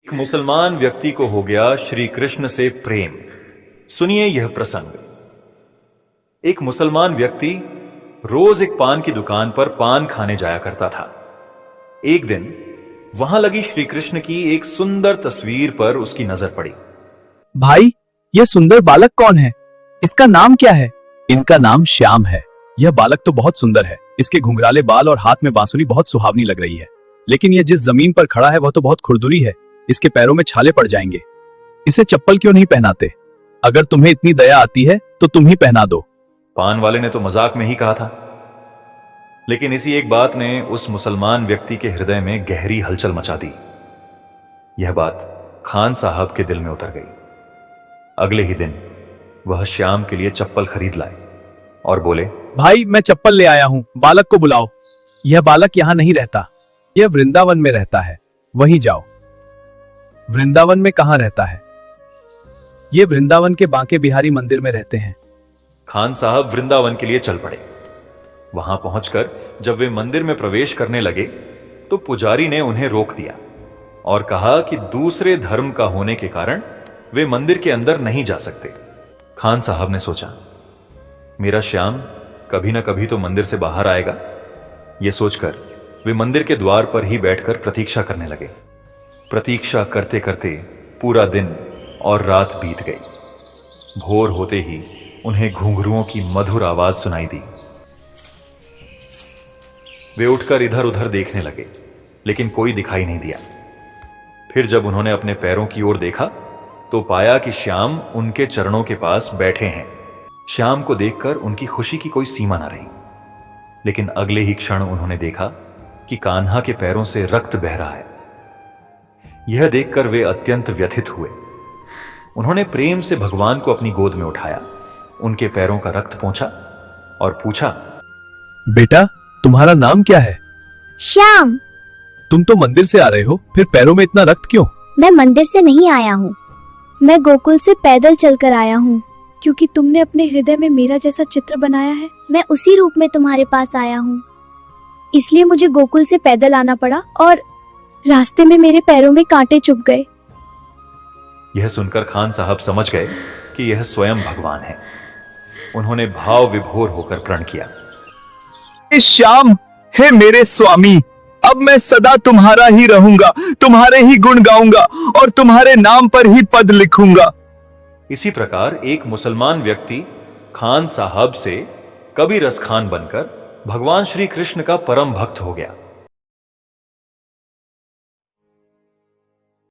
एक मुसलमान व्यक्ति को हो गया श्री कृष्ण से प्रेम। सुनिए यह प्रसंग। एक मुसलमान व्यक्ति रोज एक पान की दुकान पर पान खाने जाया करता था। एक दिन वहां लगी श्री कृष्ण की एक सुंदर तस्वीर पर उसकी नजर पड़ी। भाई, यह सुंदर बालक कौन है? इसका नाम क्या है? इनका नाम श्याम है। यह बालक तो बहुत सुंदर है। इसके घुंघराले बाल और हाथ में बांसुरी बहुत सुहावनी लग रही है। लेकिन यह जिस जमीन पर खड़ा है वह तो बहुत खुरदुरी है। इसके पैरों में छाले पड़ जाएंगे। इसे चप्पल क्यों नहीं पहनाते? अगर तुम्हें इतनी दया आती है तो तुम ही पहना दो। पान वाले ने तो मजाक में ही कहा था, लेकिन इसी एक बात ने उस मुसलमान व्यक्ति के हृदय में गहरी हलचल मचा दी। यह बात खान साहब के दिल में उतर गई। अगले ही दिन वह श्याम के लिए चप्पल खरीद लाए और बोले, भाई, मैं चप्पल ले आया हूँ, बालक को बुलाओ। यह बालक यहाँ नहीं रहता, यह वृंदावन में रहता है, वहीं जाओ। वृंदावन में कहाँ रहता है? ये वृंदावन के बांके बिहारी मंदिर में रहते हैं। खान साहब वृंदावन के लिए चल पड़े। वहां पहुंचकर जब वे मंदिर में प्रवेश करने लगे तो पुजारी ने उन्हें रोक दिया और कहा कि दूसरे धर्म का होने के कारण वे मंदिर के अंदर नहीं जा सकते। खान साहब ने सोचा, मेरा श्याम कभी ना कभी तो मंदिर से बाहर आएगा। यह सोचकर वे मंदिर के द्वार पर ही बैठकर प्रतीक्षा करने लगे। प्रतीक्षा करते करते पूरा दिन और रात बीत गई। भोर होते ही उन्हें घुंघरुओं की मधुर आवाज सुनाई दी। वे उठकर इधर उधर देखने लगे, लेकिन कोई दिखाई नहीं दिया। फिर जब उन्होंने अपने पैरों की ओर देखा तो पाया कि श्याम उनके चरणों के पास बैठे हैं। श्याम को देखकर उनकी खुशी की कोई सीमा न रही। लेकिन अगले ही क्षण उन्होंने देखा कि कान्हा के पैरों से रक्त बह रहा है। यह देखकर वे अत्यंत व्यथित हुए। उन्होंने प्रेम से भगवान को अपनी गोद में उठाया, उनके पैरों का रक्त पोंछा और पूछा, बेटा, तुम्हारा नाम क्या है? श्याम। तुम तो मंदिर से आ रहे हो, फिर पैरों में इतना रक्त क्यों? मैं मंदिर से नहीं आया हूँ, मैं गोकुल से पैदल चलकर आया हूँ। क्योंकि तुमने अपने हृदय में मेरा जैसा चित्र बनाया है, मैं उसी रूप में तुम्हारे पास आया हूँ। इसलिए मुझे गोकुल से पैदल आना पड़ा और रास्ते में मेरे पैरों में कांटे चुभ गए। यह सुनकर खान साहब समझ गए कि यह स्वयं भगवान है। उन्होंने भाव विभोर होकर प्रण किया, श्याम, हे मेरे स्वामी, अब मैं सदा तुम्हारा ही रहूंगा, तुम्हारे ही गुण गाऊंगा और तुम्हारे नाम पर ही पद लिखूंगा। इसी प्रकार एक मुसलमान व्यक्ति खान साहब से कबीर रस खान बनकर भगवान श्री कृष्ण का परम भक्त हो गया।